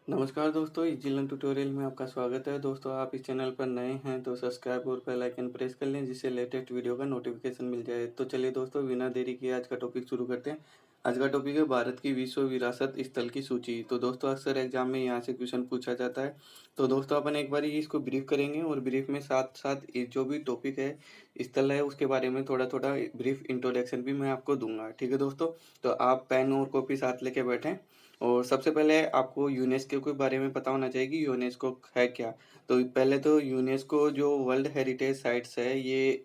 नमस्कार दोस्तों, इस जिलन ट्यूटोरियल में आपका स्वागत है। दोस्तों, आप इस चैनल पर नए हैं तो सब्सक्राइब और बेल आइकन प्रेस कर लें, जिससे लेटेस्ट वीडियो का नोटिफिकेशन मिल जाए। तो चलिए दोस्तों, बिना देरी किए आज का टॉपिक शुरू करते हैं। आज का टॉपिक है भारत की विश्व विरासत स्थल की सूची। तो दोस्तों, अक्सर एग्जाम में यहाँ से क्वेश्चन पूछा जाता है। तो दोस्तों, अपन एक बार इसको ब्रीफ करेंगे और ब्रीफ में साथ साथ जो भी टॉपिक है, स्थल है, उसके बारे में थोड़ा थोड़ा ब्रीफ इंट्रोडक्शन भी मैं आपको दूंगा। ठीक है दोस्तों, तो आप पेन और कॉपी साथ लेके बैठें। और सबसे पहले आपको यूनेस्को के बारे में पता होना चाहिए कि यूनेस्को है क्या। तो पहले तो यूनेस्को जो वर्ल्ड हेरिटेज साइट्स है, ये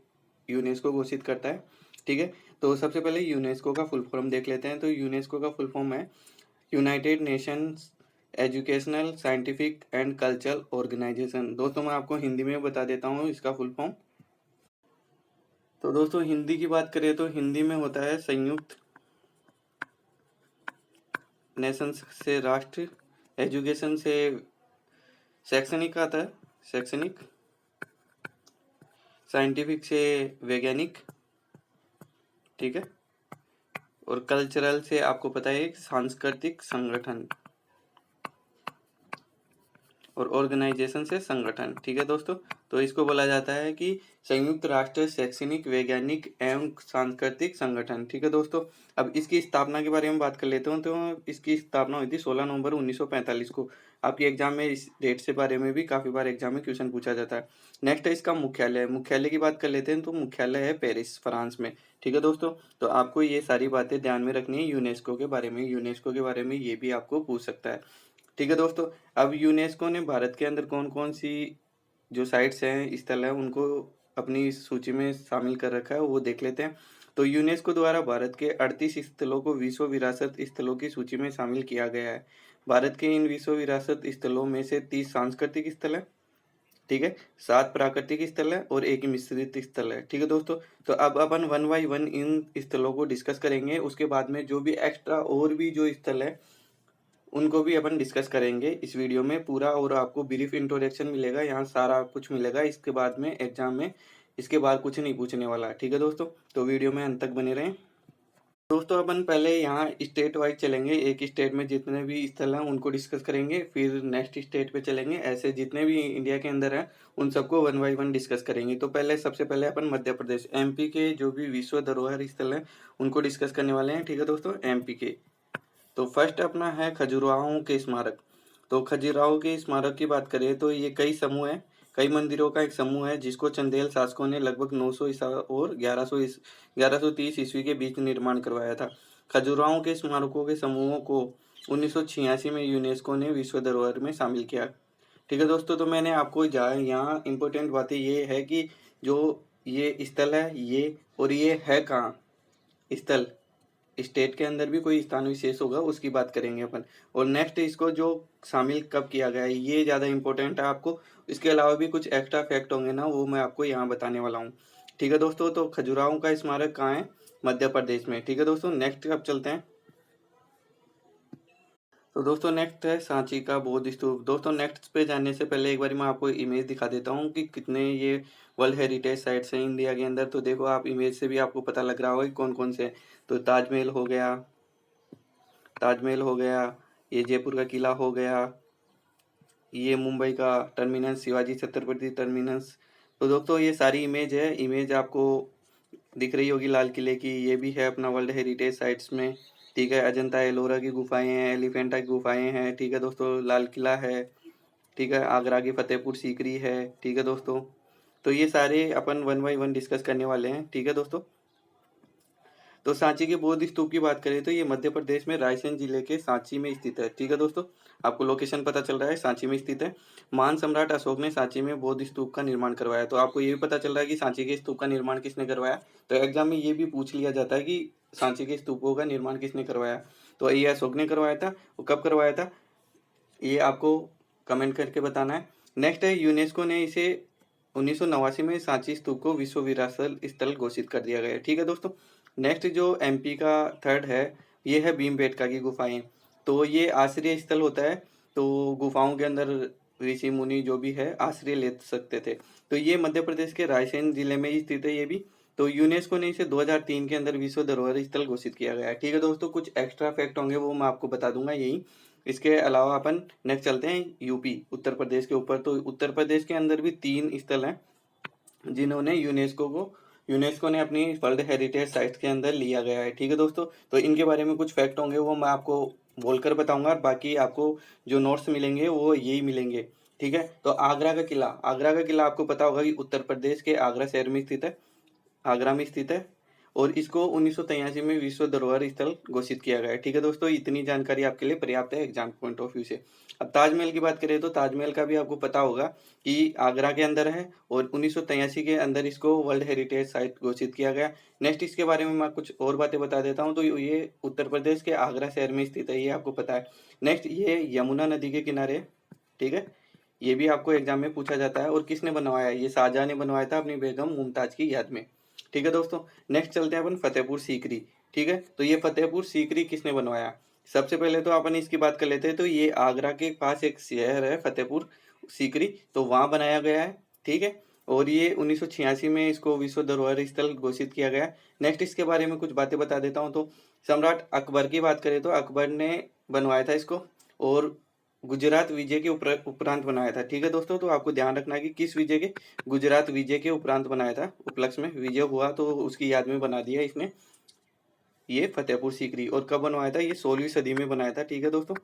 यूनेस्को घोषित करता है। ठीक है, तो सबसे पहले यूनेस्को का फुल फॉर्म देख लेते हैं। तो यूनेस्को का फुल फॉर्म है United Nations Educational Scientific and Cultural Organization. दोस्तों, मैं आपको हिंदी में बता देता हूँ इसका फुल फॉर्म। तो दोस्तों, हिंदी की बात करें तो हिंदी में होता है संयुक्त नेशंस से राष्ट्र, एजुकेशन से शैक्षणिक आता है, शैक्षणिक, साइंटिफिक से वैज्ञानिक, ठीक है, और कल्चरल से आपको पता है एक सांस्कृतिक संगठन, और ऑर्गेनाइजेशन से संगठन। ठीक है दोस्तों, तो इसको बोला जाता है कि संयुक्त राष्ट्र शैक्षणिक वैज्ञानिक एवं सांस्कृतिक संगठन। ठीक है दोस्तों, अब इसकी स्थापना के बारे में बात कर लेते हो। तो इसकी स्थापना हुई थी 16 नवंबर 1945 को। आपके एग्जाम में इस डेट से बारे में भी काफी बार एग्जाम में क्वेश्चन पूछा जाता है। नेक्स्ट है इसका मुख्यालय। मुख्यालय की बात कर लेते हैं, तो मुख्यालय है पेरिस, फ्रांस में। ठीक है दोस्तों, तो आपको ये सारी बातें ध्यान में रखनी है। यूनेस्को के बारे में, यूनेस्को के बारे में ये भी आपको पूछ सकता है। ठीक है दोस्तों, अब यूनेस्को ने भारत के अंदर कौन कौन सी जो साइट्स हैं, स्थल है, उनको अपनी सूची में शामिल कर रखा है, वो देख लेते हैं। तो यूनेस्को द्वारा भारत के 38 स्थलों को विश्व विरासत स्थलों की सूची में शामिल किया गया है। भारत के इन विश्व विरासत स्थलों में से 30 सांस्कृतिक स्थल है, ठीक है, 7 प्राकृतिक स्थल है और एक मिश्रित स्थल है। ठीक है दोस्तों, तो अब अपन वन बाई वन इन स्थलों को डिस्कस करेंगे। उसके बाद में जो भी एक्स्ट्रा और भी जो स्थल है, उनको भी अपन डिस्कस करेंगे इस वीडियो में पूरा, और आपको ब्रीफ इंट्रोडक्शन मिलेगा, यहाँ सारा कुछ मिलेगा। इसके बाद में एग्जाम में इसके बाद कुछ नहीं पूछने वाला। ठीक है दोस्तों, तो वीडियो में अंत तक बने रहें। दोस्तों, अपन पहले यहाँ स्टेट वाइज चलेंगे। एक स्टेट में जितने भी स्थल हैं उनको डिस्कस करेंगे, फिर नेक्स्ट स्टेट पे चलेंगे। ऐसे जितने भी इंडिया के अंदर हैं उन सबको वन बाई वन डिस्कस करेंगे। तो पहले सबसे पहले अपन मध्य प्रदेश, एमपी के जो भी विश्व धरोहर स्थल हैं उनको डिस्कस करने वाले हैं। ठीक है दोस्तों, एमपी के तो फर्स्ट अपना है खजुराहो के स्मारक। तो खजुराहो के स्मारक की बात करें तो ये कई समूह है, कई मंदिरों का एक समूह है, जिसको चंदेल शासकों ने लगभग 900 ईसा और 1130 ईस्वी के बीच निर्माण करवाया था। खजुराहो के स्मारकों के समूहों को 1986 में यूनेस्को ने विश्व धरोहर में शामिल किया। ठीक है दोस्तों, तो मैंने आपको यहाँ इम्पोर्टेंट बातें ये है कि जो ये स्थल है, ये और ये है कहाँ स्थल, स्टेट के अंदर भी कोई स्थान विशेष होगा, उसकी बात करेंगे अपन। और नेक्स्ट इसको जो शामिल कब किया गया है, ये ज़्यादा इंपॉर्टेंट है आपको। इसके अलावा भी कुछ एक्स्ट्रा फैक्ट होंगे ना, वो मैं आपको यहाँ बताने वाला हूँ। ठीक है दोस्तों, तो खजुराहो का स्मारक कहाँ है? मध्य प्रदेश में। ठीक है दोस्तों, नेक्स्ट अब चलते हैं। तो दोस्तों, नेक्स्ट है सांची का बौद्ध स्तूप। दोस्तों, नेक्स्ट पे जाने से पहले एक बार मैं आपको इमेज दिखा देता हूँ कि कितने ये वर्ल्ड हेरिटेज साइट्स हैं इंडिया के अंदर। तो देखो, आप इमेज से भी आपको पता लग रहा होगा कि कौन कौन से। तो ताजमहल हो गया, ताजमहल हो गया, ये जयपुर का किला हो गया, ये मुंबई का टर्मिनस, शिवाजी छत्रपति टर्मिनस। तो दोस्तों, ये सारी इमेज है, इमेज आपको दिख रही होगी लाल किले की। ये भी है अपना वर्ल्ड हेरिटेज साइट्स में। ठीक है, अजंता एलोरा की गुफाएं हैं, एलिफेंटा की गुफाएं हैं। ठीक है दोस्तों, लाल किला है। ठीक है, आगरा की फतेहपुर सीकरी है। ठीक है दोस्तों, तो ये सारे अपन वन बाई वन डिस्कस करने वाले हैं। ठीक है दोस्तों, तो सांची के बौद्ध स्तूप की बात करें तो ये मध्य प्रदेश में रायसेन जिले के सांची में स्थित है। ठीक है दोस्तों, आपको लोकेशन पता चल रहा है, सांची में स्थित है। महान सम्राट अशोक ने सांची में बौद्ध स्तूप का निर्माण करवाया। तो आपको ये भी पता चल रहा है कि सांची के स्तूप का निर्माण किसने करवाया। तो एग्जाम में ये भी पूछ लिया जाता है कि सांची के स्तूपों का निर्माण किसने करवाया। तो ये अशोक ने करवाया था। वो कब करवाया था, ये आपको कमेंट करके बताना है। नेक्स्ट है, यूनेस्को ने इसे 1989 में सांची स्तूप को विश्व विरासत स्थल घोषित कर दिया गया। ठीक है दोस्तों, नेक्स्ट जो एमपी का थर्ड है, ये है भीमबेटका की गुफाएं। तो ये आश्रय स्थल होता है। तो गुफाओं के अंदर ऋषि मुनि जो भी है आश्रय ले सकते थे। तो ये मध्य प्रदेश के रायसेन जिले में ही स्थित है ये भी। तो यूनेस्को ने इसे 2003 के अंदर विश्व धरोहर स्थल घोषित किया गया है। ठीक है दोस्तों, कुछ एक्स्ट्रा फैक्ट होंगे वो मैं आपको बता दूंगा यही। इसके अलावा अपन नेक्स्ट चलते हैं यूपी उत्तर प्रदेश के ऊपर। तो उत्तर प्रदेश के अंदर भी 3 स्थल हैं जिन्होंने यूनेस्को ने अपनी वर्ल्ड हेरिटेज साइट्स के अंदर लिया गया है। ठीक है दोस्तों, तो इनके बारे में कुछ फैक्ट होंगे वो मैं आपको बोलकर बताऊंगा, और बाकी आपको जो नोट्स मिलेंगे वो यही मिलेंगे। ठीक है, तो आगरा का किला आपको पता होगा कि उत्तर प्रदेश के आगरा शहर में स्थित है, आगरा में स्थित है, और इसको 1983 में विश्व धरोहर स्थल घोषित किया गया है। ठीक है दोस्तों, इतनी जानकारी आपके लिए पर्याप्त है एग्जाम पॉइंट ऑफ व्यू से। अब ताजमहल की बात करें तो ताजमहल का भी आपको पता होगा कि आगरा के अंदर है, और 1983 के अंदर इसको वर्ल्ड हेरिटेज साइट घोषित किया गया। नेक्स्ट इसके बारे में मैं कुछ और बातें बता देता हूँ। तो ये उत्तर प्रदेश के आगरा शहर में स्थित है, ये आपको पता है। नेक्स्ट ये यमुना नदी के किनारे है। ठीक है, ये भी आपको एग्जाम में पूछा जाता है। और किसने बनवाया? ये शाहजहां ने बनवाया था अपनी बेगम मुमताज की याद में। ठीक है दोस्तों, नेक्स्ट चलते हैं अपन फतेहपुर सीकरी। ठीक है, तो ये फतेहपुर सीकरी किसने बनवाया? सबसे पहले तो अपन इसकी बात कर लेते हैं। तो ये आगरा के पास एक शहर है फतेहपुर सीकरी, तो वहां बनाया गया है। ठीक है, और ये 1986 में इसको विश्व धरोहर स्थल घोषित किया गया। नेक्स्ट इसके बारे में कुछ बातें बता देता हूँ। तो सम्राट अकबर की बात करें तो अकबर ने बनवाया था इसको, और गुजरात विजय के उपरांत बनाया था। ठीक है दोस्तों, तो आपको ध्यान रखना है कि किस विजय के? गुजरात विजय के उपरांत बनाया था, उपलक्ष्य में विजय हुआ तो उसकी याद में बना दिया इसने ये फतेहपुर सीकरी। और कब बनवाया था? ये 16वीं सदी में बनाया था। ठीक है दोस्तों,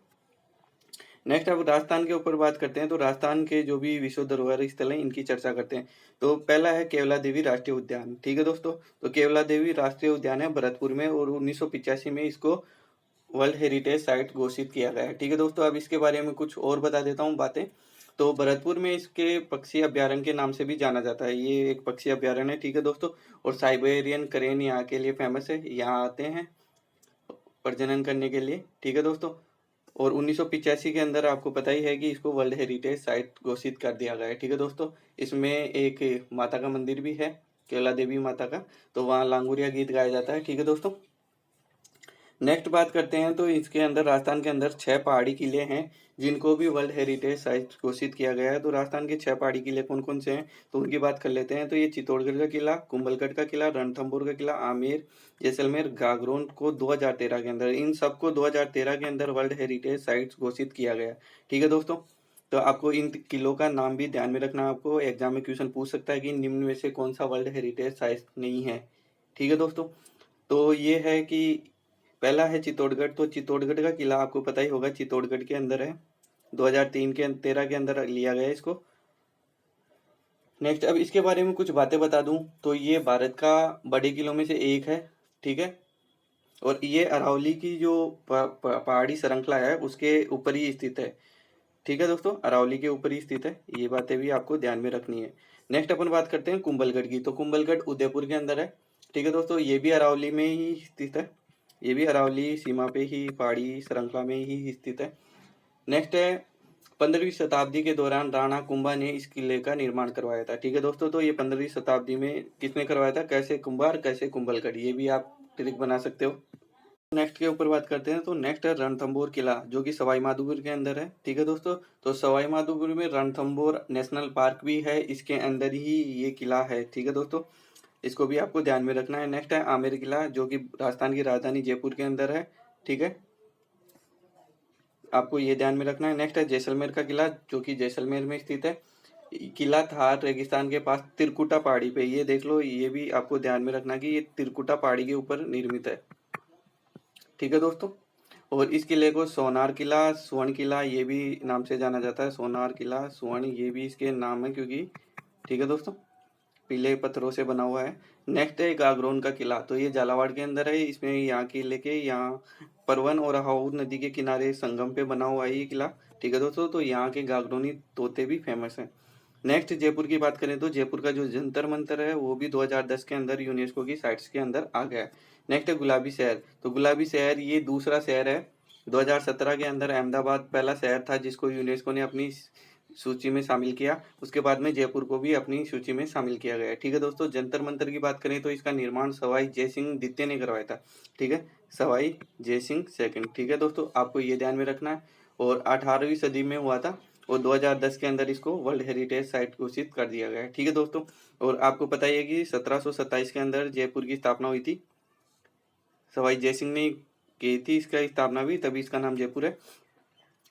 नेक्स्ट अब राजस्थान के ऊपर बात करते हैं। तो राजस्थान के जो भी विश्व धरोहर स्थल हैं इनकी चर्चा करते हैं। तो पहला है केवला देवी राष्ट्रीय उद्यान। ठीक है दोस्तों, तो केवला देवी राष्ट्रीय उद्यान है भरतपुर में, और 1985 में इसको वर्ल्ड हेरिटेज साइट घोषित किया गया है। ठीक है दोस्तों, अब इसके बारे में कुछ और बता देता हूँ बातें। तो भरतपुर में इसके पक्षी अभ्यारण्य के नाम से भी जाना जाता है, ये एक पक्षी अभ्यारण्य है। ठीक है दोस्तों, और साइबेरियन करेन यहाँ के लिए फेमस है, यहाँ आते हैं प्रजनन करने के लिए। ठीक है दोस्तों, और 1985 के अंदर आपको पता ही है कि इसको वर्ल्ड हेरिटेज साइट घोषित कर दिया गया है। ठीक है दोस्तों, इसमें एक माता का मंदिर भी है, केवला देवी माता का, तो वहाँ लांगुरिया गीत गाया जाता है। ठीक है दोस्तों, नेक्स्ट बात करते हैं। तो इसके अंदर राजस्थान के अंदर 6 पहाड़ी किले हैं जिनको भी वर्ल्ड हेरिटेज साइट घोषित किया गया है। तो राजस्थान के 6 पहाड़ी किले कौन कौन से हैं तो उनकी बात कर लेते हैं। तो ये चित्तौड़गढ़ का किला, कुंभलगढ़ का किला, रणथंभौर का किला, आमेर, जैसलमेर, गागरोन को 2013 के अंदर, इन सबको 2013 के अंदर वर्ल्ड हेरिटेज साइट घोषित किया गया। ठीक है दोस्तों, तो आपको इन किलों का नाम भी ध्यान में रखना, आपको एग्जाम में क्वेश्चन पूछ सकता है कि निम्न में से कौन सा वर्ल्ड हेरिटेज साइट नहीं है। ठीक है दोस्तों, तो ये है कि पहला है चित्तौड़गढ़। तो चित्तौड़गढ़ का किला आपको पता ही होगा, चित्तौड़गढ़ के अंदर है, 2013 के अंदर लिया गया इसको। नेक्स्ट अब इसके बारे में कुछ बातें बता दूं। तो ये भारत का बड़े किलों में से एक है। ठीक है, और ये अरावली की जो पहाड़ी श्रृंखला है उसके ऊपर ही स्थित है। ठीक है दोस्तों, अरावली के ऊपर ही स्थित है, ये बातें भी आपको ध्यान में रखनी है। नेक्स्ट अपन बात करते हैं कुंभलगढ़ की। तो कुंभलगढ़ उदयपुर के अंदर है। ठीक है दोस्तों, ये भी अरावली में ही स्थित है, ये भी अरावली सीमा पे ही पहाड़ी श्रृंखला में ही स्थित है। नेक्स्ट है 15वीं शताब्दी के दौरान राणा कुंभा ने इस किले का निर्माण करवाया था। ठीक है दोस्तों, तो ये 15वीं शताब्दी में किसने करवाया था? कैसे कुंभार, कैसे कुंभलगढ़, ये भी आप ट्रिक बना सकते हो। नेक्स्ट के ऊपर बात करते हैं। तो नेक्स्ट है रणथंभौर किला जो कि सवाई माधोपुर के अंदर है। ठीक है दोस्तों, तो सवाई माधोपुर में रणथंभौर नेशनल पार्क भी है, इसके अंदर ही ये किला है। ठीक है दोस्तों, इसको भी आपको ध्यान में रखना है। नेक्स्ट है आमेर किला जो कि राजस्थान की राजधानी जयपुर के अंदर है। ठीक है, आपको ये ध्यान में रखना है। नेक्स्ट है जैसलमेर का किला जो कि जैसलमेर में स्थित है। किला थार रेगिस्तान के पास त्रिकुटा पहाड़ी पे, ये देख लो, ये भी आपको ध्यान में रखना कि ये त्रिकुटा पहाड़ी के ऊपर निर्मित है। ठीक है दोस्तों, और इस किले को सोनार किला, स्वर्ण किला ये भी नाम से जाना जाता है। सोनार किला, स्वर्ण, ये भी इसके नाम है क्योंकि, ठीक है दोस्तों, पीले पत्थरों से बना हुआ है। नेक्स्ट है गागरोन का किला। तो ये झालावाड़ के अंदर है, इसमें यहाँ किले के यहाँ परवन और हाउर नदी के किनारे संगम पे बना हुआ है ये किला। ठीक है दोस्तों, तो यहाँ के गागरोनी तोते भी फेमस हैं। नेक्स्ट जयपुर की बात करें तो जयपुर का जो जंतर मंतर है वो भी 2010 के अंदर यूनेस्को की साइट्स के अंदर आ गया है। नेक्स्ट है गुलाबी शहर। तो गुलाबी शहर ये दूसरा शहर है। 2017 के अंदर अहमदाबाद पहला शहर था जिसको यूनेस्को ने अपनी सूची में शामिल किया, उसके बाद में जयपुर को भी अपनी सूची में शामिल किया गया है। ठीक है दोस्तों, जंतर मंतर की बात करें तो इसका निर्माण सवाई जयसिंह द्वितीय ने करवाया था। ठीक है, सवाई जयसिंह सेकंड। ठीक है दोस्तों, आपको ये ध्यान में रखना है, और 18वीं सदी में हुआ था, और 2010 के अंदर इसको वर्ल्ड हेरिटेज साइट घोषित कर दिया गया है। ठीक है दोस्तों, और आपको पता ही है कि 1727 के अंदर जयपुर की स्थापना हुई थी, सवाई जयसिंह ने की थी इसका स्थापना भी, तभी इसका नाम जयपुर है।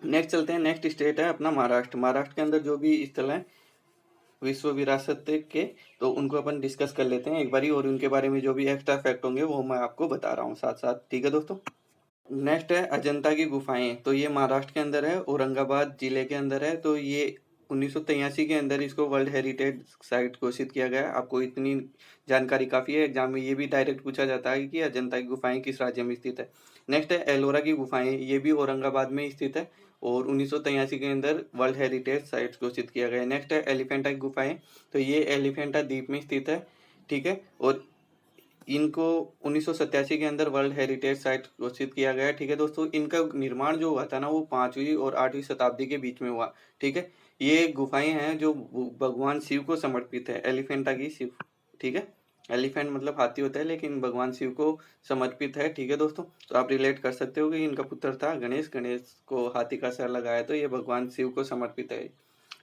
नेक्स्ट चलते हैं, नेक्स्ट स्टेट है अपना महाराष्ट्र। महाराष्ट्र के अंदर जो भी स्थल है विश्व विरासत के, तो उनको अपन डिस्कस कर लेते हैं एक बारी, और उनके बारे में जो भी एक्स्ट्रा फैक्ट होंगे वो मैं आपको बता रहा हूँ साथ साथ। ठीक है दोस्तों। नेक्स्ट है अजंता की गुफाएं। तो ये महाराष्ट्र के अंदर है, औरंगाबाद जिले के अंदर है। तो ये 1983 के अंदर इसको वर्ल्ड हेरिटेज साइट घोषित किया गया है। आपको इतनी जानकारी काफ़ी है, एग्जाम में ये भी डायरेक्ट पूछा जाता है कि अजंता की गुफाएं किस राज्य में स्थित है। नेक्स्ट है एलोरा की गुफाएं, ये भी औरंगाबाद में स्थित है और 1983 के अंदर वर्ल्ड हेरिटेज साइट घोषित किया गया है। नेक्स्ट है एलिफेंटा की गुफाएं, तो ये एलिफेंटा द्वीप में स्थित है। ठीक है, और इनको 1987 के अंदर वर्ल्ड हेरिटेज साइट घोषित किया गया है। ठीक है दोस्तों, इनका निर्माण जो हुआ था ना वो 5वीं और 8वीं शताब्दी के बीच में हुआ। ठीक है, ये गुफाएं हैं जो भगवान शिव को समर्पित है, एलिफेंटा की शिव। ठीक है, एलिफेंट मतलब हाथी होता है, लेकिन भगवान शिव को समर्पित है। ठीक है दोस्तों, तो आप रिलेट कर सकते हो कि इनका पुत्र था गणेश, गणेश को हाथी का सर लगाया, तो ये भगवान शिव को समर्पित है।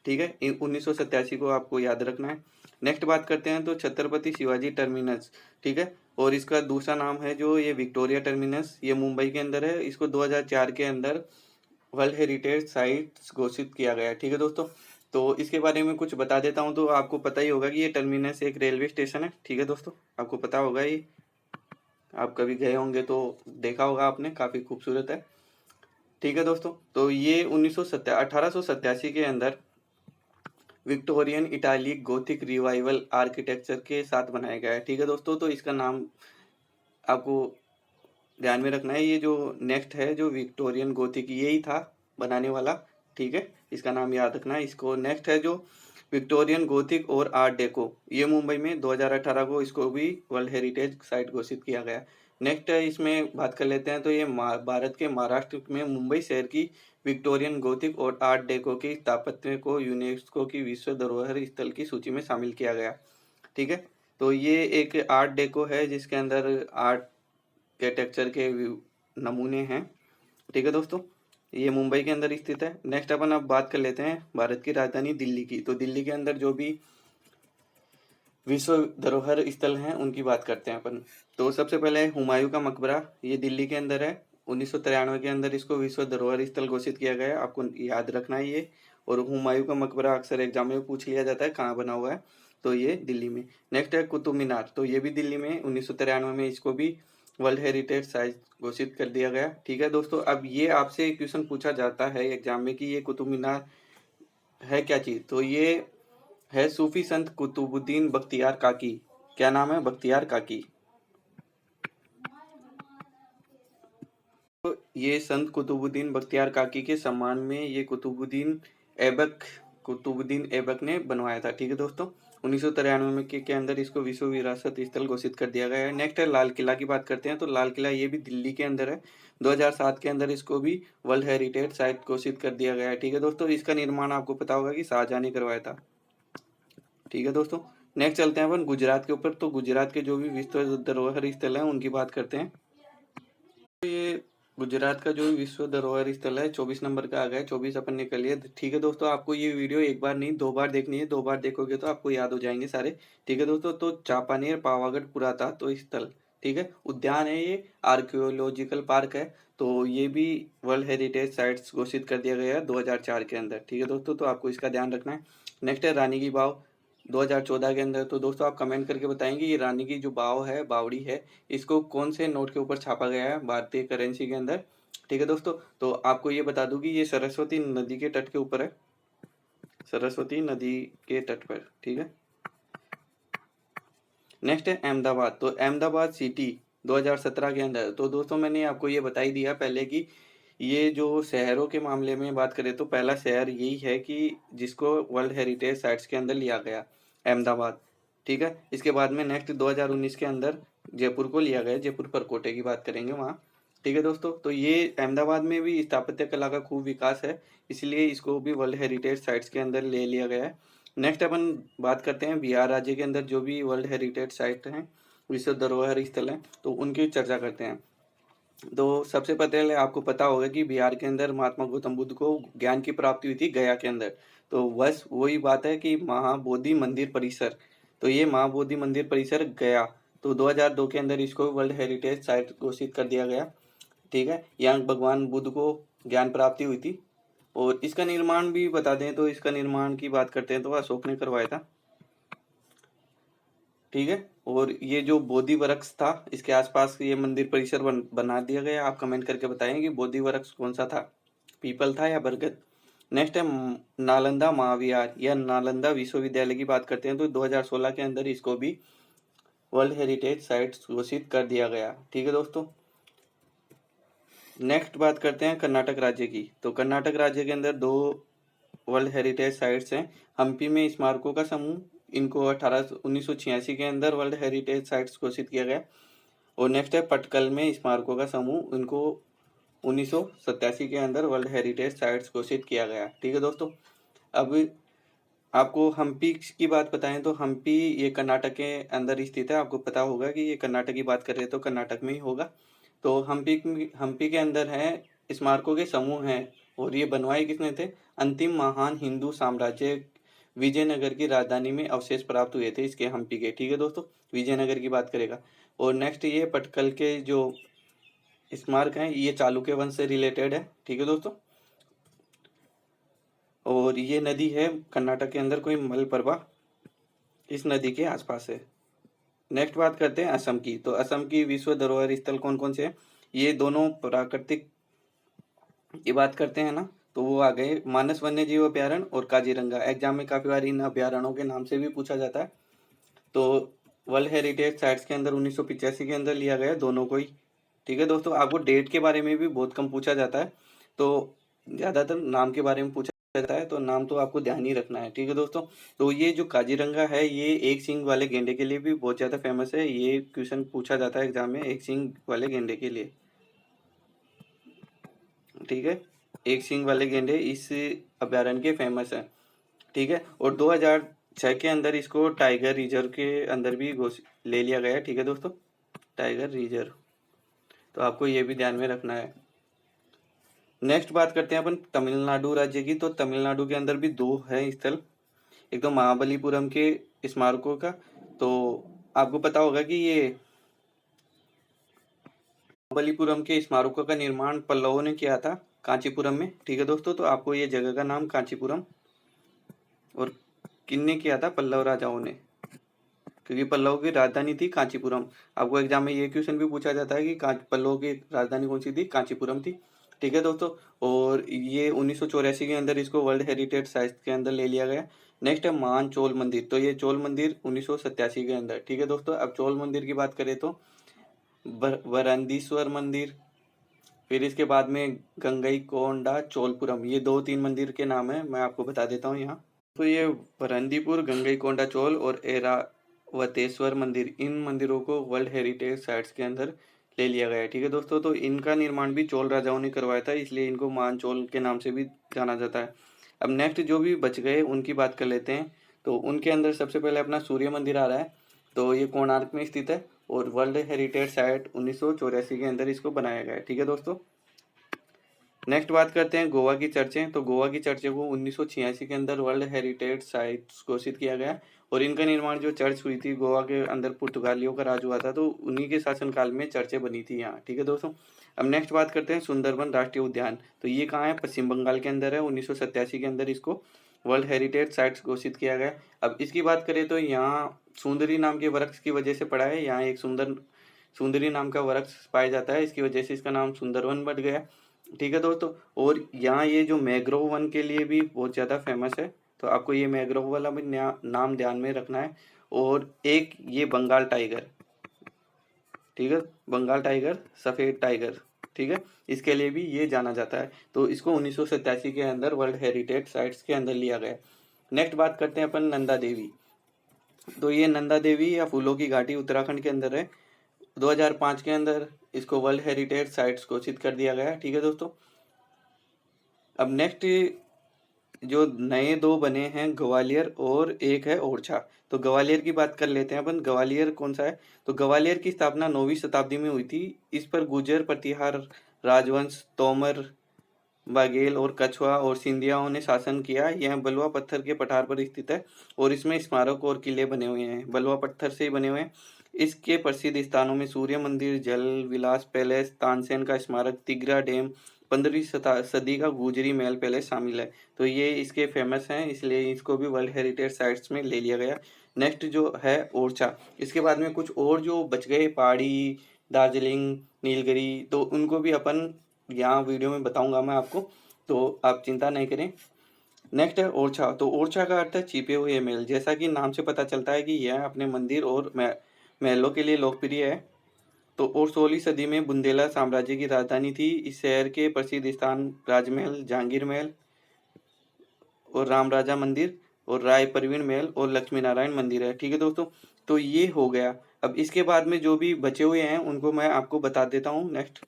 ठीक है, 1987 को आपको याद रखना है। नेक्स्ट बात करते हैं तो छत्रपति शिवाजी टर्मिनस। ठीक है, और इसका दूसरा नाम है जो ये विक्टोरिया टर्मिनस, ये मुंबई के अंदर है। इसको 2004 के अंदर वर्ल्ड हेरिटेज साइट घोषित किया गया है। ठीक है दोस्तों, तो इसके बारे में कुछ बता देता हूँ। तो आपको पता ही होगा कि ये टर्मिनस एक रेलवे स्टेशन है। ठीक है दोस्तों, आपको पता होगा, ये आप कभी गए होंगे तो देखा होगा आपने, काफ़ी खूबसूरत है। ठीक है दोस्तों, तो ये 1887 के अंदर Victorian italic Gothic revival architecture के साथ बनाया गया है। ठीक है दोस्तों, तो इसका नाम आपको ध्यान में रखना है। ये जो नेक्स्ट है जो विक्टोरियन गोथिक, यही था बनाने वाला। ठीक है, इसका नाम याद रखना है इसको। नेक्स्ट है जो विक्टोरियन गोथिक और आर्ट डेको, ये मुंबई में 2018 को इसको भी वर्ल्ड हेरिटेज साइट घोषित किया गया। नेक्स्ट है, इसमें बात कर लेते हैं, तो ये भारत के महाराष्ट्र में मुंबई शहर की विक्टोरियन गोथिक और आर्ट डेको की स्थापत्य को यूनेस्को की विश्व धरोहर स्थल की सूची में शामिल किया गया। ठीक है, तो ये एक आर्ट डेको है जिसके अंदर आर्किटेक्चर के नमूने हैं। ठीक है दोस्तों, ये मुंबई के अंदर स्थित है। नेक्स्ट अपन अब बात कर लेते हैं भारत की राजधानी दिल्ली की। तो दिल्ली के अंदर जो भी विश्व धरोहर स्थल हैं उनकी बात करते हैं अपन। तो सबसे पहले हुमायूं का मकबरा, ये दिल्ली के अंदर है। 1993 के अंदर इसको विश्व धरोहर स्थल घोषित किया गया है, आपको याद रखना है ये। और हुमायूं का मकबरा अक्सर एग्जाम में पूछ लिया जाता है कहाँ बना हुआ है, तो ये दिल्ली में। नेक्स्ट है कुतुब मीनार, तो ये भी दिल्ली में 1993 में इसको भी वर्ल्ड हेरिटेज साइट घोषित कर दिया गया। ठीक है दोस्तों, अब ये आपसे क्वेश्चन पूछा जाता है एग्जाम में कि ये कुतुब मीनार है क्या चीज, तो ये है सूफी संत कुतुबुद्दीन बख्तियार काकी। क्या नाम है? बख्तियार काकी। तो ये संत कुतुबुद्दीन बख्तियार काकी के सम्मान में ये कुतुबुद्दीन ऐबक ने बनवाया था। ठीक है दोस्तों, 1993 में के अंदर इसको विश्व विरासत स्थल घोषित कर दिया गया है। नेक्स्ट है लाल किला की बात करते हैं। तो लाल किला ये भी दिल्ली के अंदर है। 2007 के अंदर इसको भी वर्ल्ड हेरिटेज साइट घोषित कर दिया गया है। ठीक है दोस्तों, इसका निर्माण आपको पता होगा कि शाहजहां ने करवाया था। ठीक है दोस्तों, नेक्स्ट चलते हैं अपन गुजरात के ऊपर। तो गुजरात के जो भी विश्व धरोहर स्थल हैं उनकी बात करते हैं। तो ये गुजरात का जो विश्व धरोहर स्थल है 24 नंबर का आ गया है, 24 अपन ने कर लिया। ठीक है दोस्तों, आपको ये वीडियो एक बार नहीं 2 बार देखनी है, 2 बार देखोगे तो आपको याद हो जाएंगे सारे। ठीक है दोस्तों, तो चापानेर पावागढ़ पुरातत्व स्थल, ठीक है, उद्यान है, ये आर्कियोलॉजिकल पार्क है। तो ये भी वर्ल्ड हेरिटेज साइट्स घोषित कर दिया गया है 2004 के अंदर। ठीक है दोस्तों, तो आपको इसका ध्यान रखना है। नेक्स्ट है रानी की बाव, 2014 के अंदर। तो दोस्तों आप कमेंट करके बताएंगे ये रानी की जो बाव है, बावड़ी है, इसको कौन से नोट के ऊपर छापा गया है भारतीय करेंसी के अंदर। ठीक है दोस्तों, तो आपको ये बता दूं कि ये सरस्वती नदी के तट के ऊपर है, सरस्वती नदी के तट पर। ठीक है, नेक्स्ट है अहमदाबाद। तो अहमदाबाद सिटी 2017 के अंदर। तो दोस्तों मैंने आपको ये बता ही दिया पहले कि ये जो शहरों के मामले में बात करें तो पहला शहर यही है कि जिसको वर्ल्ड हेरिटेज साइट्स के अंदर लिया गया, अहमदाबाद। ठीक है, इसके बाद में नेक्स्ट 2019 के अंदर जयपुर को लिया गया, जयपुर परकोटे की बात करेंगे वहाँ। ठीक है दोस्तों, तो ये अहमदाबाद में भी स्थापत्य कला का खूब विकास है, इसलिए इसको भी वर्ल्ड हेरिटेज साइट्स के अंदर ले लिया गया है। नेक्स्ट अपन बात करते हैं बिहार राज्य के अंदर जो भी वर्ल्ड हेरिटेज साइट हैं, विश्व धरोहर स्थल हैं, तो उनकी चर्चा करते हैं। तो सबसे पहले आपको पता होगा कि बिहार के अंदर महात्मा गौतम बुद्ध को ज्ञान की प्राप्ति हुई थी गया के अंदर। तो बस वही बात है कि महाबोधि मंदिर परिसर, तो ये महाबोधि मंदिर परिसर गया, तो 2002 के अंदर इसको वर्ल्ड हेरिटेज साइट घोषित कर दिया गया। ठीक है, यहाँ भगवान बुद्ध को ज्ञान प्राप्ति हुई थी। और इसका निर्माण भी बता दें तो इसका निर्माण की बात करते हैं तो अशोक ने करवाया था, ठीक है। और ये जो बोधि वृक्ष था इसके आसपास ये मंदिर परिसर बना दिया गया। आप कमेंट करके बताएं कि बोधि वृक्ष कौन सा था, पीपल था या बरगद। नेक्स्ट है नालंदा महाविहार या नालंदा विश्वविद्यालय की बात करते हैं तो 2016 के अंदर इसको भी वर्ल्ड हेरिटेज साइट घोषित कर दिया गया, ठीक है दोस्तों। नेक्स्ट बात करते हैं कर्नाटक राज्य की। तो कर्नाटक राज्य के अंदर 2 वर्ल्ड हेरिटेज साइट्स हैं। हम्पी में स्मारकों का समूह, इनको 1986 के अंदर वर्ल्ड हेरिटेज साइट्स घोषित किया गया। और नेक्स्ट है पटकल में स्मारकों का समूह, इनको 1987 के अंदर वर्ल्ड हेरिटेज साइट्स घोषित किया गया, ठीक है दोस्तों। अब आपको हम्पी की बात बताएं तो हम्पी ये कर्नाटक के अंदर स्थित है। आपको पता होगा कि ये कर्नाटक की बात कर रहे हैं तो कर्नाटक में ही होगा। तो हम्पी के अंदर है स्मारकों के समूह हैं और ये बनवाए किसने थे? अंतिम महान हिंदू साम्राज्य विजयनगर की राजधानी में अवशेष प्राप्त हुए थे इसके हम्पी के, ठीक है दोस्तों। विजयनगर की बात करेगा। और नेक्स्ट ये पटकल के जो स्मारक हैं ये चालुक्य वंश से रिलेटेड है, ठीक है दोस्तों। और ये नदी है कर्नाटक के अंदर कोई मलप्रभा इस नदी के आसपास है। नेक्स्ट बात करते हैं असम की। तो असम की विश्व धरोहर स्थल कौन कौन से हैं? ये दोनों प्राकृतिक की बात करते हैं ना तो वो आ गए मानस वन्य जीव अभ्यारण्य और काजीरंगा। एग्जाम में काफी बार इन अभ्यारण्यों के नाम से भी पूछा जाता है। तो वर्ल्ड हेरिटेज साइट्स के अंदर 1985 के अंदर लिया गया दोनों को ही, ठीक है दोस्तों। आपको डेट के बारे में भी बहुत कम पूछा जाता है, तो ज्यादातर नाम के बारे में पूछा जाता है, तो नाम तो आपको ध्यान ही रखना है, ठीक है दोस्तों। तो ये जो काजीरंगा है ये एक सींग वाले गेंडे के लिए भी बहुत ज्यादा फेमस है। ये क्वेश्चन पूछा जाता है एग्जाम में, एक सींग वाले गेंडे के लिए, ठीक है। एक सींग वाले गेंडे इस अभ्यारण्य के फेमस है, ठीक है। और 2006 के अंदर इसको टाइगर रिजर्व के अंदर भी ले लिया गया है, ठीक है दोस्तों, टाइगर रिजर्व। तो आपको ये भी ध्यान में रखना है। नेक्स्ट बात करते हैं अपन तमिलनाडु राज्य की। तो तमिलनाडु के अंदर भी 2 है स्थल, एक तो महाबलीपुरम के स्मारकों का। तो आपको पता होगा कि ये महाबलीपुरम के स्मारकों का निर्माण पल्लवों ने किया था कांचीपुरम में, ठीक है दोस्तों। तो आपको ये जगह का नाम कांचीपुरम और किन्ने किया था? पल्लव राजाओं ने, क्योंकि पल्लव की राजधानी थी कांचीपुरम। आपको एग्जाम में ये क्वेश्चन भी पूछा जाता है कि पल्लव की राजधानी कौन सी थी? कांचीपुरम थी, ठीक है दोस्तों। और ये 1984 के अंदर इसको वर्ल्ड हेरिटेज साइट के अंदर ले लिया गया। नेक्स्ट है मान चोल मंदिर। तो ये चोल मंदिर 1987 के अंदर, ठीक है दोस्तों। अब चोल मंदिर की बात करें तो वरंदीश्वर मंदिर, फिर इसके बाद में गंगईकोंडा चोलपुरम, ये 2-3 मंदिर के नाम है, मैं आपको बता देता हूँ यहाँ। तो ये वरंदीपुर, गंगईकोंडा चोल और एरावतेश्वर मंदिर, इन मंदिरों को वर्ल्ड हेरिटेज साइट्स के अंदर ले लिया गया है, ठीक है दोस्तों। तो इनका निर्माण भी चोल राजाओं ने करवाया था, इसलिए इनको मानचोल के नाम से भी जाना जाता है। अब नेक्स्ट जो भी बच गए उनकी बात कर लेते हैं। तो उनके अंदर सबसे पहले अपना सूर्य मंदिर आ रहा है। तो ये कोणार्क में स्थित है और वर्ल्ड हेरिटेज साइट 1984 के अंदर इसको बनाया गया है, ठीक है दोस्तों। नेक्स्ट बात करते हैं गोवा की चर्चें। तो गोवा की चर्चें को 1986 के अंदर वर्ल्ड हेरिटेज साइट्स घोषित किया गया और इनका निर्माण जो चर्च हुई थी गोवा के अंदर, पुर्तगालियों का राज हुआ था तो उन्हीं के शासनकाल में चर्चें बनी थी यहाँ, ठीक है दोस्तों। अब नेक्स्ट बात करते हैं सुंदरबन राष्ट्रीय उद्यान। तो ये कहाँ है? पश्चिम बंगाल के अंदर है। 1987 के अंदर इसको वर्ल्ड हेरिटेज साइट्स घोषित किया गया। अब इसकी बात करें तो यहाँ सुंदरी नाम के वृक्ष की वजह से पड़ा है। यहाँ एक सुंदरी नाम का वृक्ष पाया जाता है, इसकी वजह से इसका नाम सुंदरवन बढ़ गया, ठीक है दोस्तों। और यहाँ ये जो मैग्रोव वन के लिए भी बहुत ज़्यादा फेमस है, तो आपको ये मैग्रोव वाला भी नाम ध्यान में रखना है। और एक ये बंगाल टाइगर, ठीक है, बंगाल टाइगर, सफ़ेद टाइगर, ठीक है, इसके लिए भी ये जाना जाता है। तो इसको 1987 के अंदर वर्ल्ड हेरिटेज साइट्स के अंदर लिया गया। नेक्स्ट बात करते हैं अपन नंदा देवी। तो ये नंदा देवी या फूलों की घाटी उत्तराखंड के अंदर है। 2005 के अंदर इसको वर्ल्ड हेरिटेज साइट्स घोषित कर दिया गया है, ठीक है दोस्तों। अब नेक्स्ट जो नए 2 बने हैं ग्वालियर और एक है ओरछा। तो ग्वालियर की बात कर लेते हैं अपन। ग्वालियर कौन सा है? तो ग्वालियर की स्थापना 9वीं शताब्दी में हुई थी। इस पर गुर्जर प्रतिहार राजवंश, तोमर, बाघेल और कछुआ और सिंधियाओं ने शासन किया। यह बलुआ पत्थर के पठार पर स्थित है और इसमें स्मारक और किले बने हुए हैं, बलुआ पत्थर से ही बने हुए हैं। इसके प्रसिद्ध स्थानों में सूर्य मंदिर, जल विलास पैलेस, तानसेन का स्मारक, तिगरा डैम, 15वीं सदी का गुजरी महल पैलेस शामिल है। तो ये इसके फेमस हैं, इसलिए इसको भी वर्ल्ड हेरिटेज साइट्स में ले लिया गया। नेक्स्ट जो है ओरछा। इसके बाद में कुछ और जो बच गए पहाड़ी, दार्जिलिंग, नीलगिरी, तो उनको भी अपन यहाँ वीडियो में बताऊंगा मैं आपको, तो आप चिंता नहीं करें। नेक्स्ट है ओरछा। तो ओरछा का अर्थ है छिपे हुए महल। जैसा कि नाम से पता चलता है कि यह अपने मंदिर और महलों के लिए लोकप्रिय है। तो और 16वीं सदी में बुंदेला साम्राज्य की राजधानी थी। इस शहर के प्रसिद्ध स्थान राजमहल, जहांगीर महल और राम राजा मंदिर और राय परवीन महल और लक्ष्मी नारायण मंदिर है। ठीक है दोस्तों, तो ये हो गया। अब इसके बाद में जो भी बचे हुए हैं उनको मैं आपको बता देता हूँ। नेक्स्ट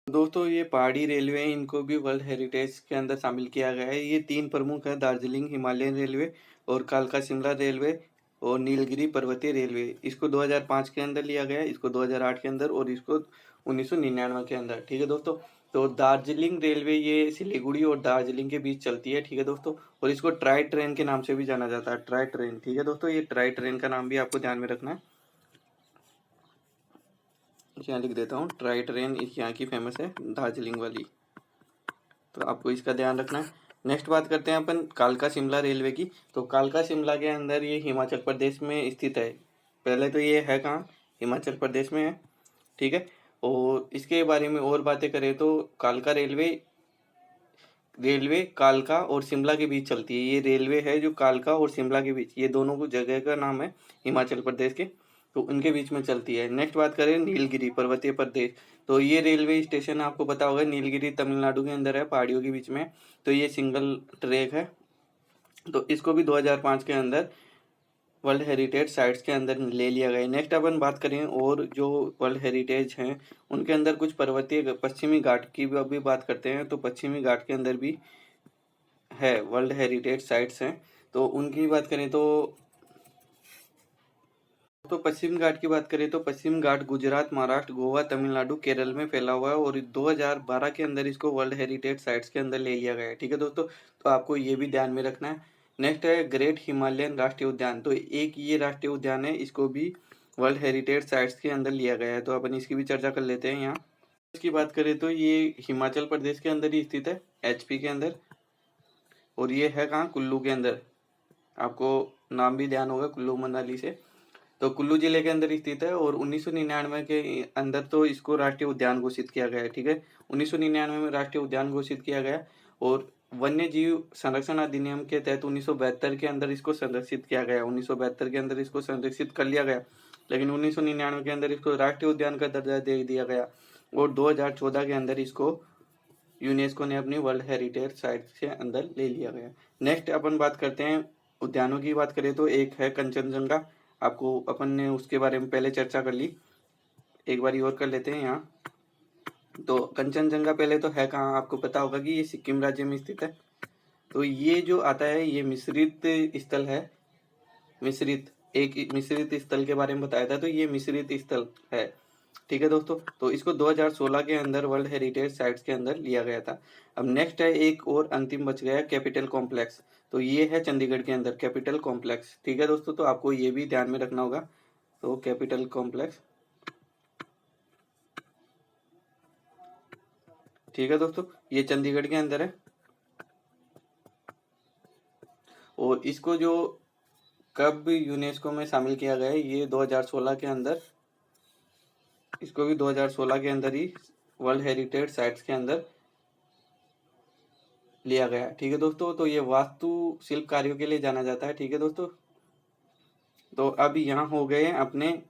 दोस्तों, ये पहाड़ी रेलवे, इनको भी वर्ल्ड हेरिटेज के अंदर शामिल किया गया है। ये 3 प्रमुख है, दार्जिलिंग हिमालयन रेलवे और कालका शिमला रेलवे और नीलगिरी पर्वतीय रेलवे। इसको 2005 के अंदर लिया गया है, इसको 2008 के अंदर और इसको 1999 के अंदर। ठीक है दोस्तों, तो दार्जिलिंग रेलवे ये सिलीगुड़ी और दार्जिलिंग के बीच चलती है। ठीक है दोस्तों, और इसको ट्राई ट्रेन के नाम से भी जाना जाता है, ट्राई ट्रेन। ठीक है दोस्तों, ये ट्राई ट्रेन का नाम भी आपको ध्यान में रखना है। यहाँ लिख देता हूँ, ट्राई ट्रेन इस यहाँ की फेमस है, दार्जिलिंग वाली, तो आपको इसका ध्यान रखना है। नेक्स्ट बात करते हैं अपन कालका शिमला रेलवे की। तो कालका शिमला के अंदर ये हिमाचल प्रदेश में स्थित है। पहले तो ये है कहाँ, हिमाचल प्रदेश में है। ठीक है, और इसके बारे में और बातें करें तो कालका रेलवे कालका और शिमला के बीच चलती है। ये रेलवे है जो कालका और शिमला के बीच, ये दोनों को जगह का नाम है हिमाचल प्रदेश के, तो उनके बीच में चलती है। नेक्स्ट बात करें नीलगिरी पर्वतीय प्रदेश। तो ये रेलवे स्टेशन आपको पता होगा, नीलगिरी तमिलनाडु के अंदर है, पहाड़ियों के बीच में। तो ये सिंगल ट्रैक है, तो इसको भी 2005 के अंदर वर्ल्ड हेरिटेज साइट्स के अंदर ले लिया गया है। नेक्स्ट अपन बात करें और जो वर्ल्ड हेरिटेज हैं उनके अंदर कुछ पर्वतीय पश्चिमी घाट की भी बात करते हैं। तो पश्चिमी घाट के अंदर भी है वर्ल्ड हेरिटेज साइट्स हैं, तो उनकी बात करें तो पश्चिम घाट की बात करें तो पश्चिम घाट गुजरात, महाराष्ट्र, गोवा, तमिलनाडु, केरल में फैला हुआ है और 2012 के अंदर इसको वर्ल्ड हेरिटेज साइट्स के अंदर ले लिया गया है। ठीक है दोस्तों, तो आपको ये भी ध्यान में रखना है। नेक्स्ट है ग्रेट हिमालयन राष्ट्रीय उद्यान। तो एक ये राष्ट्रीय उद्यान है, इसको भी वर्ल्ड हेरिटेज साइट्स के अंदर लिया गया है, तो अपन इसकी भी चर्चा कर लेते हैं। यहाँ इसकी बात करें तो ये हिमाचल प्रदेश के अंदर ही स्थित है, HP के अंदर, और ये है कहाँ, कुल्लू के अंदर। आपको नाम भी ध्यान होगा, कुल्लू मनाली से। तो कुल्लू जिले के अंदर स्थित है और 1999 के अंदर तो इसको राष्ट्रीय उद्यान घोषित किया गया है। ठीक है, 1999 में राष्ट्रीय उद्यान घोषित किया गया और वन्य जीव संरक्षण अधिनियम के तहत 1972 के अंदर इसको संरक्षित किया गया। 1972 के अंदर इसको संरक्षित कर लिया गया, लेकिन 1999 के अंदर इसको राष्ट्रीय उद्यान का दर्जा दे दिया गया और 2014 के अंदर इसको यूनेस्को ने अपनी वर्ल्ड हेरिटेज साइट के अंदर ले लिया गया। नेक्स्ट अपन बात करते हैं उद्यानों की। बात करें तो एक है कंचनजंगा। आपको अपन ने उसके बारे में पहले चर्चा कर ली, एक बार और कर लेते हैं यहाँ। तो कंचनजंगा पहले तो है कहाँ, आपको पता होगा कि ये सिक्किम राज्य में स्थित है। तो ये जो आता है ये मिश्रित स्थल है, मिश्रित स्थल के बारे में बताया था, तो ये मिश्रित स्थल है। ठीक है दोस्तों, तो इसको 2016 के अंदर वर्ल्ड हेरिटेज साइट्स के अंदर लिया गया था। अब नेक्स्ट है एक और अंतिम बच गया, कैपिटल कॉम्प्लेक्स। तो ये है चंडीगढ़ के अंदर कैपिटल कॉम्प्लेक्स। ठीक है दोस्तों, तो आपको ये भी ध्यान में रखना होगा। तो कैपिटल कॉम्प्लेक्स, ठीक है दोस्तों, ये चंडीगढ़ के अंदर है और इसको जो कब यूनेस्को में शामिल किया गया है, ये 2016 के अंदर, इसको भी 2016 के अंदर ही वर्ल्ड हेरिटेज साइट्स के अंदर लिया गया। ठीक है दोस्तों, तो ये वास्तु शिल्प कार्यों के लिए जाना जाता है। ठीक है दोस्तों, तो अब यहाँ हो गए अपने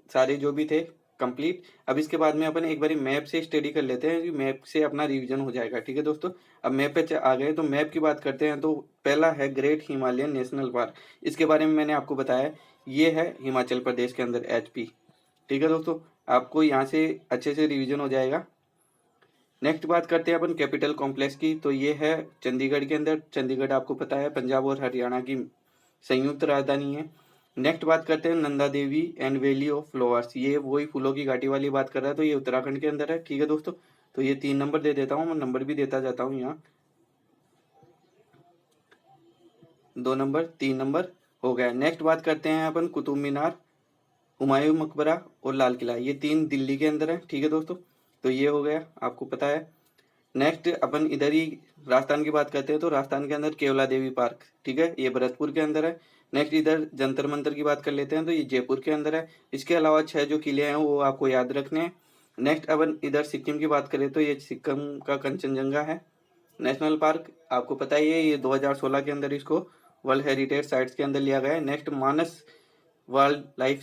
सारे जो भी थे कंप्लीट। अब इसके बाद में अपन एक बारी मैप से स्टडी कर लेते हैं, मैप से अपना रिवीजन हो जाएगा। ठीक है दोस्तों, अब मैप पे आ गए तो मैप की बात करते हैं। तो पहला है ग्रेट हिमालयन नेशनल पार्क। इसके बारे में मैंने आपको बताया, ये है हिमाचल प्रदेश के अंदर, HP। ठीक है दोस्तों, आपको यहाँ से अच्छे से रिविजन हो जाएगा। नेक्स्ट बात करते हैं अपन कैपिटल कॉम्प्लेक्स की। तो ये है चंडीगढ़ के अंदर। चंडीगढ़ आपको पता है पंजाब और हरियाणा की संयुक्त राजधानी है। नेक्स्ट बात करते हैं Nanda Devi and valley of flowers. ये वही फूलों की घाटी वाली बात कर रहा है, तो ये उत्तराखंड के अंदर है। ठीक है दोस्तों, तो ये 3 नंबर दे देता हूँ, मैं नंबर भी देता जाता हूँ यहाँ। 2 नंबर, 3 नंबर हो गया। नेक्स्ट बात करते हैं अपन कुतुब मीनार, हुमायूं मकबरा और लाल किला। ये 3 दिल्ली के अंदर है। ठीक है दोस्तों, तो ये हो गया, आपको पता है। नेक्स्ट अपन इधर ही राजस्थान की बात करते हैं, तो राजस्थान के अंदर केवला देवी पार्क, ठीक है, ये भरतपुर के अंदर है। नेक्स्ट इधर जंतर मंतर की बात कर लेते हैं, तो ये जयपुर के अंदर है। इसके अलावा 6 जो किले हैं वो आपको याद रखने हैं। नेक्स्ट अपन इधर सिक्किम की बात करें, तो ये सिक्किम का कंचनजंगा है नेशनल पार्क, आपको पता ही है, ये 2016 के अंदर इसको वर्ल्ड हेरिटेज साइट्स के अंदर लिया गया है। नेक्स्ट मानस वाइल्ड लाइफ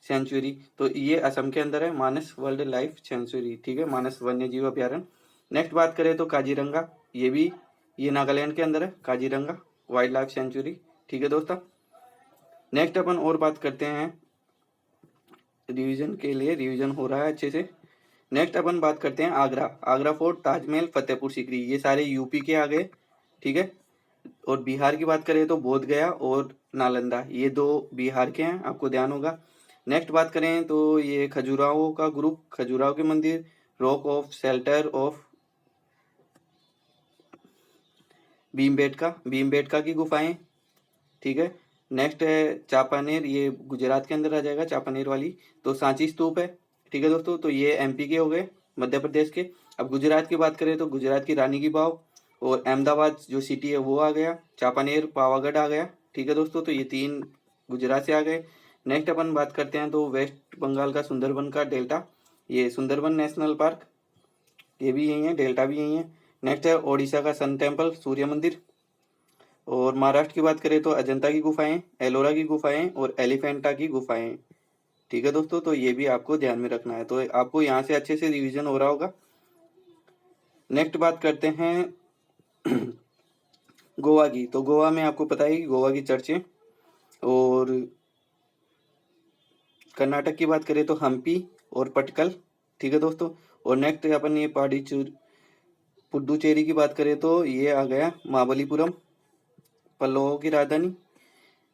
सेंचुरी, तो ये असम के अंदर है, मानस वाइल्ड लाइफ सेंचुरी, ठीक है, मानस वन्य जीव अभ्यारण्य। नेक्स्ट बात करें तो काजीरंगा, ये नागालैंड के अंदर है, काजीरंगा वाइल्ड लाइफ सेंचुरी, ठीक है दोस्तों। नेक्स्ट अपन और बात करते हैं, रिवीजन के लिए रिवीजन हो रहा है अच्छे से। नेक्स्ट अपन बात करते हैं आगरा फोर्ट, ताजमहल, फतेहपुर सीकरी, ये सारे यूपी के आ गए, ठीक है। और बिहार की बात करें तो बोध गया और नालंदा, ये 2 बिहार के हैं, आपको ध्यान होगा। नेक्स्ट बात करें तो ये खजुराहो का ग्रुप, खजुराहो के मंदिर, rock of shelter of Bhimbetka की गुफाएं, ठीक है। नेक्स्ट है चापानेर, ये गुजरात के अंदर आ जाएगा, चापानेर वाली। तो सांची स्तूप है, ठीक है दोस्तों, तो ये एमपी के हो गए, मध्य प्रदेश के। अब गुजरात की बात करें तो गुजरात की रानी की वाव और अहमदाबाद जो सिटी है वो आ गया, चापानेर पावागढ़ आ गया, ठीक है दोस्तों, तो ये 3 गुजरात से आ गए। नेक्स्ट अपन बात करते हैं तो वेस्ट बंगाल का सुंदरबन का डेल्टा, ये सुंदरबन नेशनल पार्क, ये भी यही है, डेल्टा भी यही है। नेक्स्ट है ओडिशा का सन टेम्पल, सूर्य मंदिर। और महाराष्ट्र की बात करें तो अजंता की गुफाएं, एलोरा की गुफाएं और एलिफेंटा की गुफाएं, ठीक है दोस्तों, तो ये भी आपको ध्यान में रखना है। तो आपको यहाँ से अच्छे से रिवीजन हो रहा होगा। नेक्स्ट बात करते हैं गोवा की, तो गोवा में आपको पता है कि गोवा की चर्चें। और कर्नाटक की बात करें तो हम्पी और पटकल, ठीक है दोस्तों। और नेक्स्ट अपन ये पुडुचेरी की बात करें तो ये आ गया महाबलीपुरम, पल्लवों की राजधानी।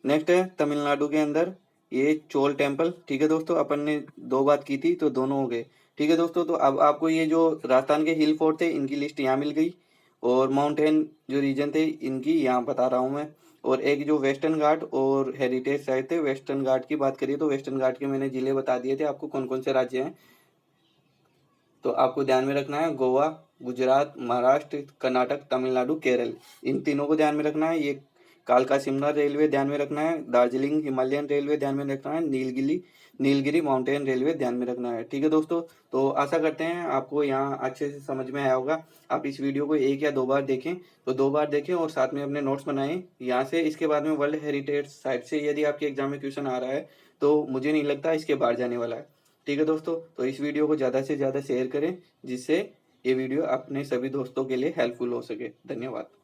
नेक्स्ट है तमिलनाडु के अंदर ये चोल टेम्पल, ठीक है दोस्तों, अपन ने 2 बात की थी तो दोनों हो गए, ठीक है दोस्तों। तो अब आपको ये जो राजस्थान के हिल फोर्ट थे इनकी लिस्ट यहाँ मिल गई, और माउंटेन जो रीजन थे इनकी यहाँ बता रहा हूँ मैं। और एक जो वेस्टर्न घाट और हेरिटेज साइट थे, वेस्टर्न घाट की बात करिए तो वेस्टर्न घाट के मैंने जिले बता दिए थे आपको कौन कौन से राज्य हैं। तो आपको ध्यान में रखना है गोवा, गुजरात, महाराष्ट्र, कर्नाटक, तमिलनाडु, केरल, इन तीनों को ध्यान में रखना है। ये कालका शिमला रेलवे ध्यान में रखना है, दार्जिलिंग हिमालयन रेलवे ध्यान में रखना है, नीलगिरी माउंटेन रेलवे ध्यान में रखना है, ठीक है दोस्तों। तो आशा करते हैं आपको यहाँ अच्छे से समझ में आया होगा। आप इस वीडियो को 1 या 2 बार देखें, तो 2 बार देखें और साथ में अपने नोट्स बनाएं यहाँ से। इसके बाद में वर्ल्ड हेरिटेज साइट से यदि आपके एग्जाम में क्वेश्चन आ रहा है तो मुझे नहीं लगता इसके बाहर जाने वाला है, ठीक है दोस्तों। तो इस वीडियो को ज़्यादा से ज़्यादा शेयर करें जिससे ये वीडियो अपने सभी दोस्तों के लिए हेल्पफुल हो सके। धन्यवाद।